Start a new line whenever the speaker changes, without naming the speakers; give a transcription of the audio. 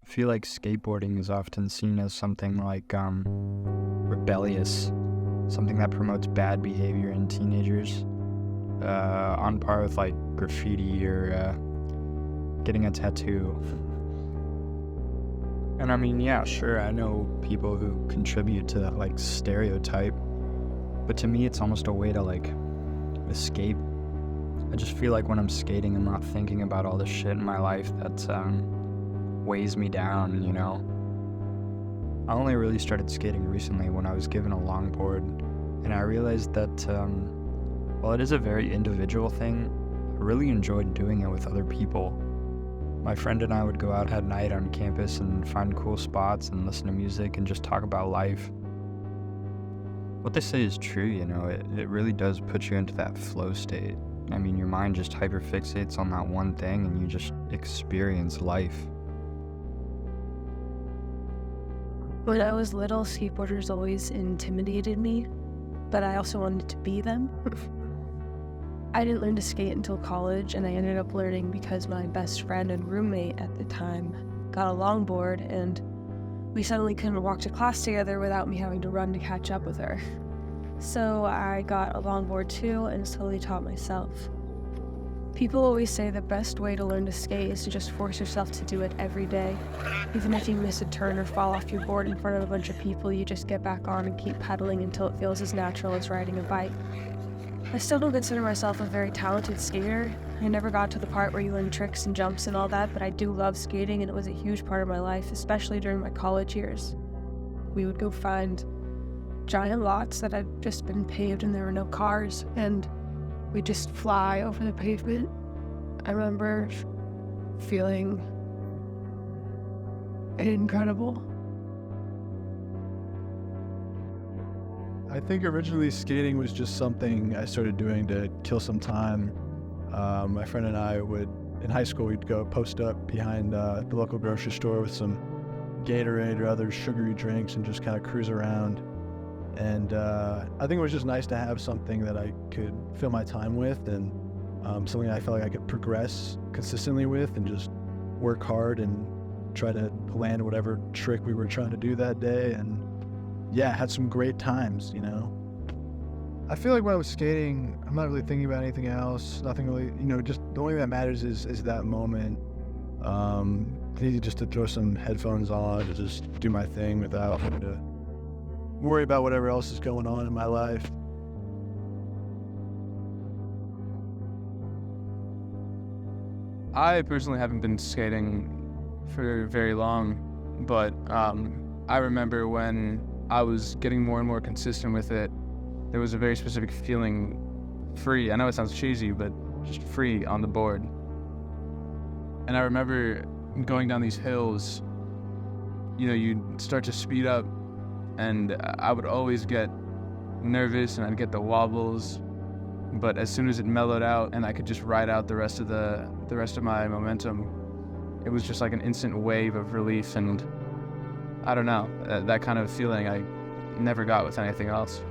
I feel like skateboarding is often seen as something like rebellious, something that promotes bad behavior in teenagers, on par with like graffiti or getting a tattoo. And I mean, yeah, sure, I know people who contribute to that like stereotype, but to me it's almost a way to like escape. I just feel like when I'm skating, I'm not thinking about all the shit in my life that weighs me down, you know? I only really started skating recently when I was given a longboard, and I realized that while it is a very individual thing, I really enjoyed doing it with other people. My friend and I would go out at night on campus and find cool spots and listen to music and just talk about life. What they say is true, you know, it really does put you into that flow state. I mean, your mind just hyperfixates on that one thing and you just experience life.
When I was little, skateboarders always intimidated me, but I also wanted to be them. I didn't learn to skate until college, and I ended up learning because my best friend and roommate at the time got a longboard, and we suddenly couldn't walk to class together without me having to run to catch up with her. So I got a longboard too and slowly taught myself. People always say the best way to learn to skate is to just force yourself to do it every day. Even if you miss a turn or fall off your board in front of a bunch of people, you just get back on and keep pedaling until it feels as natural as riding a bike. I still don't consider myself a very talented skater. I never got to the part where you learn tricks and jumps and all that, but I do love skating and it was a huge part of my life, especially during my college years. We would go find giant lots that had just been paved and there were no cars, and we'd just fly over the pavement. I remember feeling incredible.
I think originally skating was just something I started doing to kill some time. My friend and I would, in high school, we'd go post up behind the local grocery store with some Gatorade or other sugary drinks and just kind of cruise around. And I think it was just nice to have something that I could fill my time with and something I felt like I could progress consistently with and just work hard and try to land whatever trick we were trying to do that day. And yeah, had some great times, you know. I feel like when I was skating, I'm not really thinking about anything else. Nothing really, you know, just the only thing that matters is that moment. Easy just to throw some headphones on to just do my thing without having to worry about whatever else is going on in my life.
I personally haven't been skating for very long, but I remember when I was getting more and more consistent with it, there was a very specific feeling free. I know it sounds cheesy, but just free on the board. And I remember going down these hills, you know, you'd start to speed up, and I would always get nervous and I'd get the wobbles. But as soon as it mellowed out and I could just ride out the rest of my momentum, it was just like an instant wave of relief. And I don't know, that kind of feeling I never got with anything else.